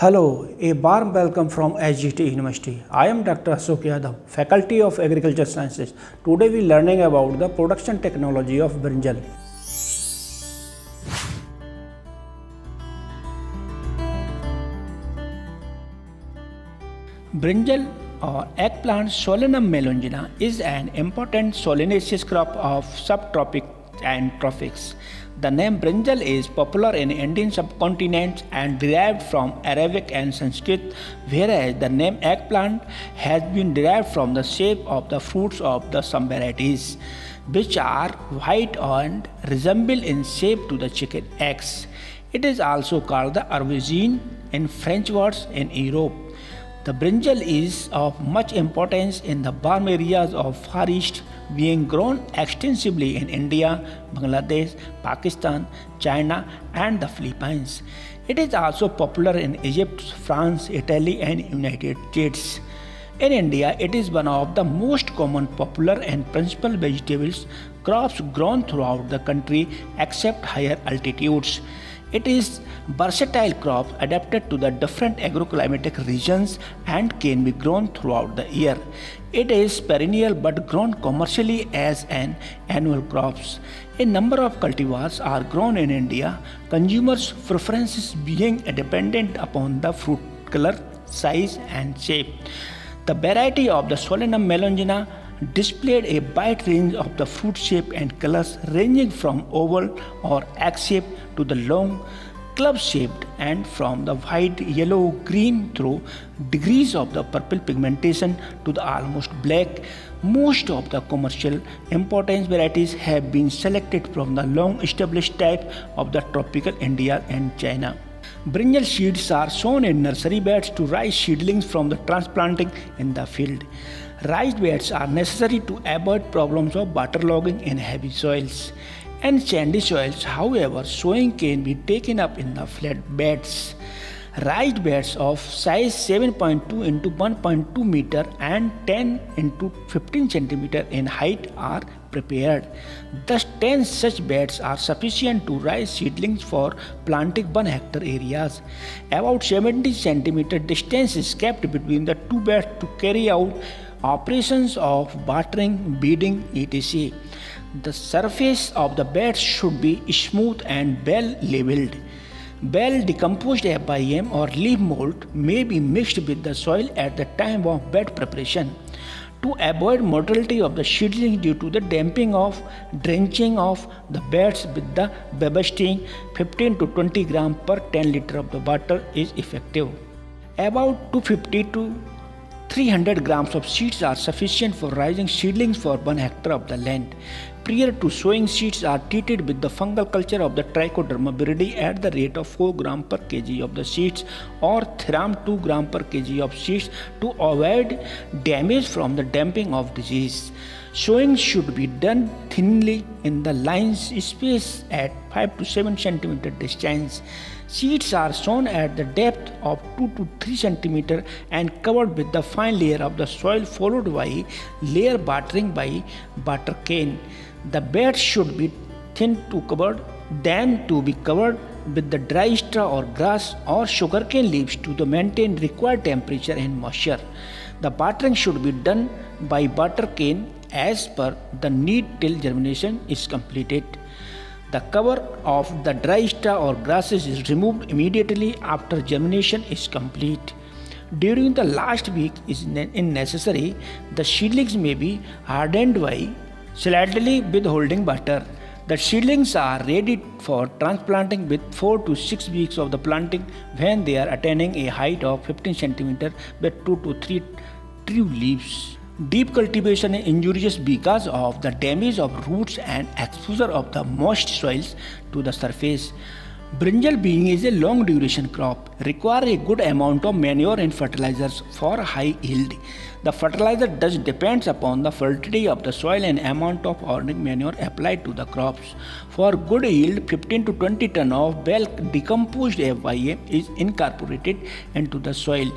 Hello, a warm welcome from SGT University. I am Dr. Ashok Yadav, Faculty of Agriculture Sciences. Today we are learning about the production technology of Brinjal. Brinjal or eggplant Solanum melongena is an important solanaceous crop of subtropic and tropics. The name brinjal is popular in Indian subcontinent and derived from Arabic and Sanskrit, whereas the name eggplant has been derived from the shape of the fruits of the some varieties, which are white and resemble in shape to the chicken eggs. It is also called the aubergine in French words in Europe. The brinjal is of much importance in the warm areas of Far East, being grown extensively in India, Bangladesh, Pakistan, China, and the Philippines. It is also popular in Egypt, France, Italy, and United States. In India, it is one of the most common, popular, and principal vegetables crops grown throughout the country except higher altitudes. It is versatile crop adapted to the different agroclimatic regions and can be grown throughout the year. It is perennial but grown commercially as an annual crops. A number of cultivars are grown in India, consumers' preferences being dependent upon the fruit color, size and shape. The variety of the Solanum melongena displayed a wide range of the fruit shape and colors ranging from oval or egg shape to the long club shaped and from the white, yellow, green through degrees of the purple pigmentation to the almost black. Most of the commercial importance varieties have been selected from the long established type of the tropical India and China. Brinjal seeds are sown in nursery beds to raise seedlings from the transplanting in the field. Raised beds are necessary to avoid problems of waterlogging in heavy soils. In sandy soils, however, sowing can be taken up in the flat beds. Raised beds of size 7.2 into 1.2 meter and 10 into 15 centimeter in height are prepared. Thus 10 such beds are sufficient to raise seedlings for planting 1 hectare areas. About 70 centimeter distance is kept between the two beds to carry out operations of watering, bedding, etc. The surface of the beds should be smooth and well leveled. Well decomposed FIM or leaf mold may be mixed with the soil at the time of bed preparation. To avoid mortality of the seedlings due to the damping of drenching of the beds with the babasting, 15 to 20 gram per 10 liter of the water is effective. About 250 to 300 grams of seeds are sufficient for raising seedlings for 1 hectare of the land. Prior to sowing, seeds are treated with the fungal culture of the Trichoderma viride at the rate of 4 gram per kg of the seeds or thiram 2 gram per kg of seeds to avoid damage from the damping of disease. Sowing should be done thinly in the lines spaced at 5 to 7 cm distance. Seeds are sown at the depth of 2 to 3 cm and covered with the fine layer of the soil followed by layer watering by water cane. The bed should be thin to covered, then to be covered with the dry straw or grass or sugarcane leaves to maintain required temperature and moisture. The watering should be done by water cane as per the need till germination is completed. The cover of the dry straw or grasses is removed immediately after germination is complete. During the last week is necessary, the seedlings may be hardened by slightly withholding water. The seedlings are ready for transplanting with 4 to 6 weeks of the planting when they are attaining a height of 15 cm with 2 to 3 true leaves. Deep cultivation is injurious because of the damage of roots and exposure of the moist soils to the surface. Brinjal, being is a long duration crop, require a good amount of manure and fertilizers for high yield. The fertilizer does depends upon the fertility of the soil and amount of organic manure applied to the crops. For good yield, 15 to 20 ton of well decomposed FIM is incorporated into the soil.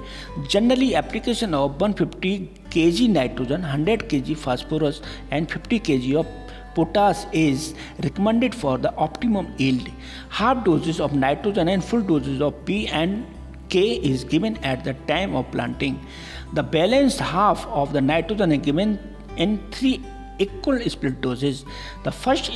Generally, application of 150 kg nitrogen, 100 kg phosphorus and 50 kg of potash is recommended for the optimum yield. Half doses of nitrogen and full doses of P and K is given at the time of planting. The balanced half of the nitrogen is given in 3 equal split doses. The first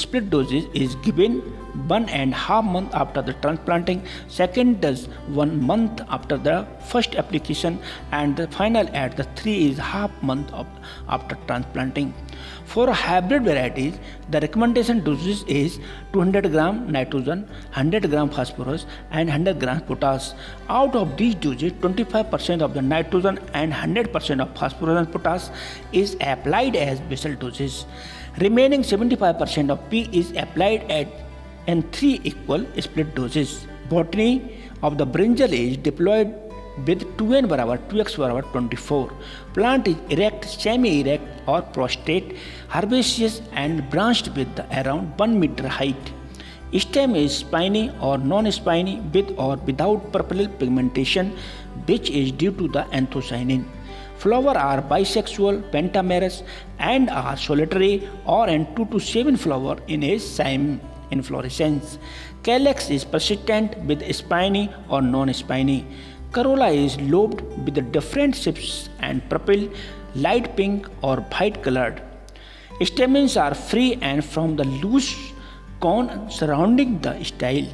split dose is given 1.5 months after the transplanting, second does 1 month after the first application, and the final at the 3.5 months after transplanting. For hybrid varieties, the recommendation dosage is 200 gram nitrogen, 100 gram phosphorus and 100 gram potash. Out of these doses, 25% of the nitrogen and 100% of phosphorus and potash is applied as basal doses. Remaining 75% of P is applied in 3 equal split doses. Botany of the brinjal is diploid with 2n बराबर 2x बराबर 24. Plant is erect, semi-erect or prostrate, herbaceous and branched with around 1 meter height. Stem is spiny or non-spiny with or without purple pigmentation, which is due to the anthocyanin. Flowers are bisexual, pentamerous and are solitary or in 2 to 7 flowers in a cyme inflorescence. Calyx is persistent with spiny or non-spiny. Corolla is lobed with different shapes and purple, light pink or white colored. Stamens are free and from the loose cone surrounding the style.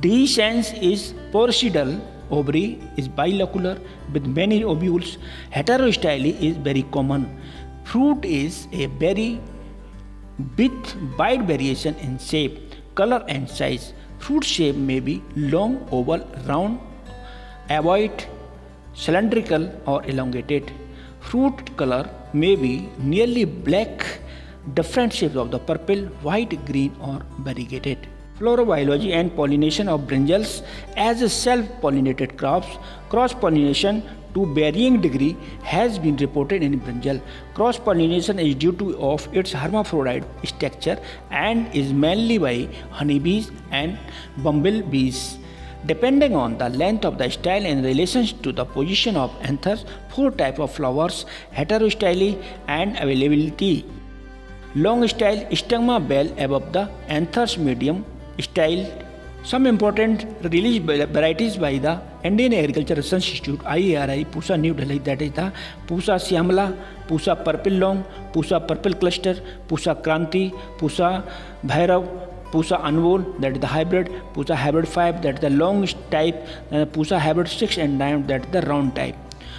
Dehiscence is porcidal. Ovary is bilocular with many ovules. Heterostyle is very common. Fruit is a berry with wide variation in shape, color and size. Fruit shape may be long, oval, round, ovoid, cylindrical or elongated. Fruit color may be nearly black, different shapes of the purple, white, green or variegated. Florobiology and pollination of brinjals as self-pollinated crops. Cross-pollination to varying degree has been reported in brinjal. Cross-pollination is due to of its hermaphrodite structure and is mainly by honeybees and bumblebees. Depending on the length of the style in relation to the position of anthers, 4 types of flowers, heterostyle and availability. Long style, stigma bell above the anthers, medium style. Some important released varieties by the Indian Agriculture Research Institute IARI, Pusa New Delhi, that is the Pusa Siamala, Pusa Purple Long, Pusa Purple Cluster, Pusa Kranti, Pusa Bhairav, Pusa Anmol, that is the hybrid, Pusa Hybrid 5, that is the long type, Pusa Hybrid 6 and 9, that is the round type.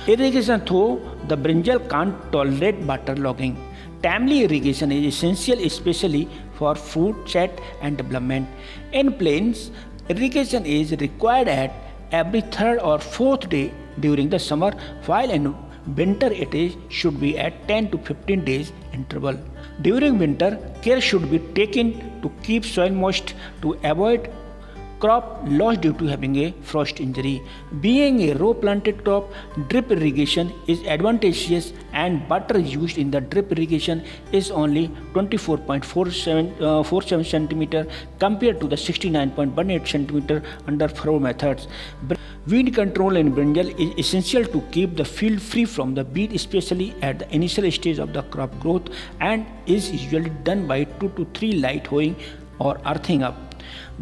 Irrigation through the brinjal can't tolerate waterlogging. Timely irrigation is essential, especially for fruit set and development. In plains, irrigation is required at every 3rd or 4th day during the summer, while in winter it should be at 10 to 15 days interval. During winter, care should be taken to keep soil moist to avoid crop loss due to having a frost injury. Being a row planted crop, drip irrigation is advantageous and water used in the drip irrigation is only 24.47 cm compared to the 69.18 cm under furrow methods. Weed control in brinjal is essential to keep the field free from the weed, especially at the initial stage of the crop growth, and is usually done by 2 to 3 light hoeing or earthing up.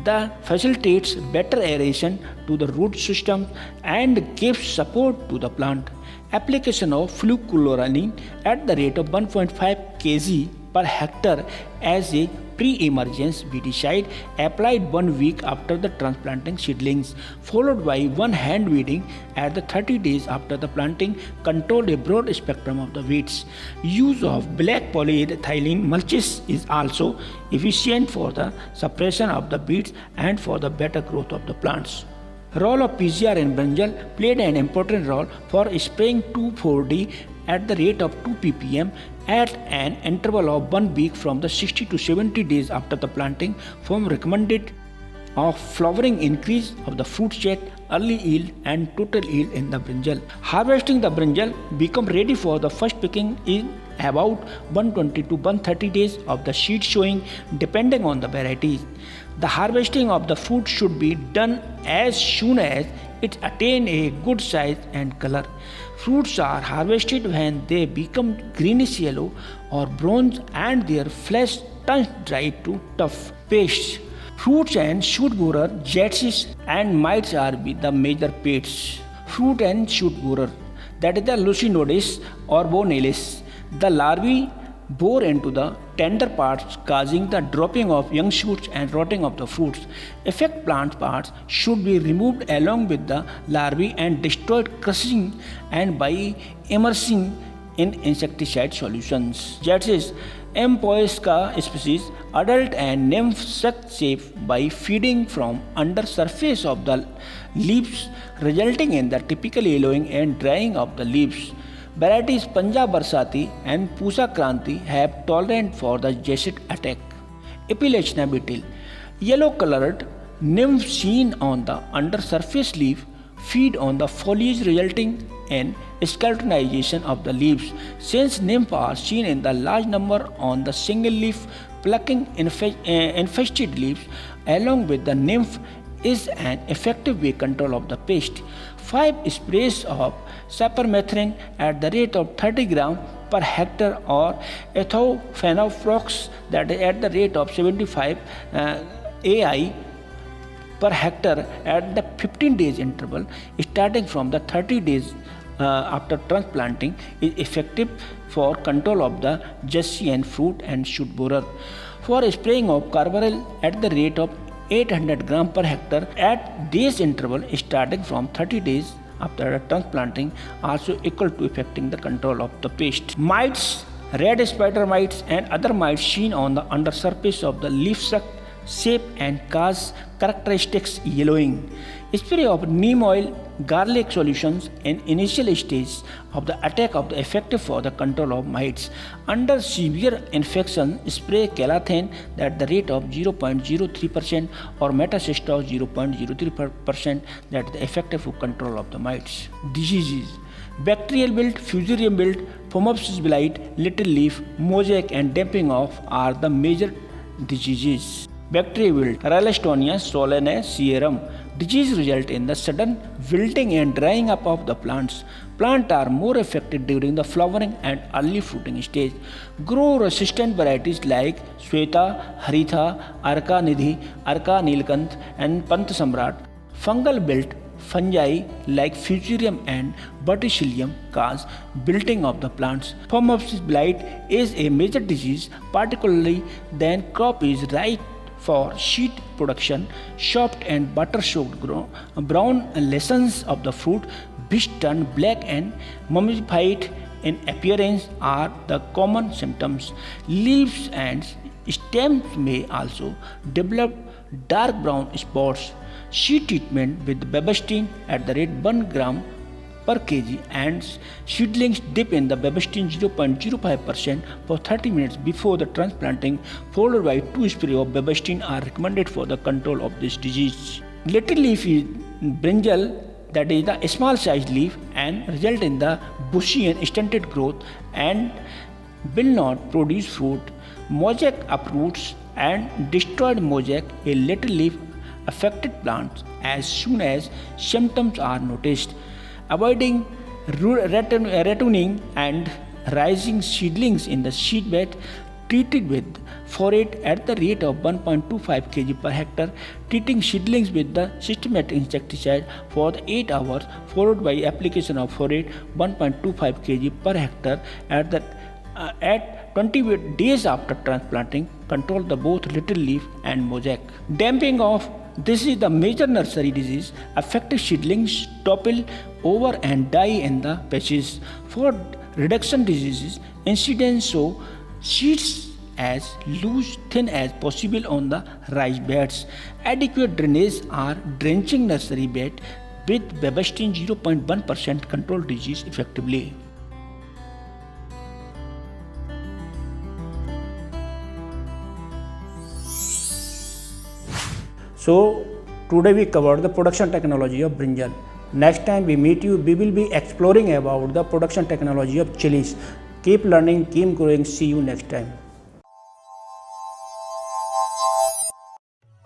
The facilitates better aeration to the root system and gives support to the plant. Application of flucloramine at the rate of 1.5 kg per hectare as a pre-emergence weedicide applied 1 week after the transplanting seedlings, followed by 1 hand weeding at the 30 days after the planting, controlled a broad spectrum of the weeds. Use of black polyethylene mulches is also efficient for the suppression of the weeds and for the better growth of the plants. Role of PGR in brinjal played an important role for spraying 2,4-D at the rate of 2 ppm at an interval of 1 week from the 60 to 70 days after the planting, from recommended of flowering, increase of the fruit set, early yield and total yield in the brinjal. Harvesting the brinjal become ready for the first picking in about 120 to 130 days of the seed sowing, depending on the varieties. The harvesting of the fruit should be done as soon as it attains a good size and color. Fruits are harvested when they become greenish yellow or bronze and their flesh turns dry to tough paste. Fruits and shoot borer, jets and mites are the major pests. Fruit and shoot borer, that is the Lucinodis or Bonalis. The larvae bore into the tender parts, causing the dropping of young shoots and rotting of the fruits. Affected plant parts should be removed along with the larvae and destroyed crushing and by immersing in insecticide solutions. Jets Empoisca species, adult and nymph suck safe by feeding from under surface of the leaves, resulting in the typical yellowing and drying of the leaves. Varieties Punjab Barsati and Pusa Kranti have tolerant for the jacet attack. Epilechna beetle, yellow colored nymph seen on the undersurface leaf, feed on the foliage resulting in skeletonization of the leaves. Since nymphs are seen in the large number on the single leaf, plucking infested leaves along with the nymph is an effective way control of the pest. 5 sprays of cypermethrin at the rate of 30 gram per hectare or ethofenoprox, that is at the rate of 75 AI per hectare at the 15 days interval starting from the 30 days after transplanting is effective for control of the Jessie and fruit and shoot borer. For spraying of carbaryl at the rate of 800 gram per hectare at days interval starting from 30 days after transplanting also equal to affecting the control of the pest. Mites, red spider mites and other mites seen on the undersurface of the leaf suck shape and cause characteristics yellowing. Spray of neem oil, garlic solutions in initial stage of the attack of the effective for the control of mites. Under severe infection, spray calathane at the rate of 0.03% or metacystal 0.03%, that is the effective for control of the mites. Diseases: bacterial wilt, fusarium wilt, Phomopsis blight, little leaf, mosaic and damping off are the major diseases. Bacterial wilt, Ralstonia solanacearum. Disease result in the sudden wilting and drying up of the plants. Plants are more affected during the flowering and early fruiting stage. Grow resistant varieties like Sweta, Haritha, Arka Nidhi, Arka Nilkanth and Pant Samrat. Fungal wilt, fungi like Fusarium and Verticillium cause wilting of the plants. Phomopsis blight is a major disease, particularly when crop is ripe for seed production. Soft and butter soaked brown lessons of the fruit which turn black and mummified in appearance are the common symptoms. Leaves and stems may also develop dark brown spots. Seed treatment with Bebastine at the rate 1 gram per kg and seedlings dip in the Bebastine 0.05% for 30 minutes before the transplanting, followed by 2 sprays of Bebastine are recommended for the control of this disease. Little leaf is Brinjal, that is the small sized leaf, and result in the bushy and stunted growth and will not produce fruit. Mosaic uproots and destroyed mosaic, a little leaf affected plants as soon as symptoms are noticed. Avoiding retaining and rising seedlings in the seedbed, treated with forate at the rate of 1.25 kg per hectare, treating seedlings with the systematic insecticide for the 8 hours, followed by application of forate 1.25 kg per hectare at 20 days after transplanting, control the both little leaf and mosaic. Damping off: this is the major nursery disease. Affected seedlings topple over and die in the patches. For reduction diseases, incidence show seeds as loose thin as possible on the raised beds. Adequate drainage or drenching nursery bed with Bebastine 0.1% control disease effectively. So today we covered the production technology of brinjal. Next time we meet you, we will be exploring about the production technology of chilies. Keep learning, keep growing. See you next time.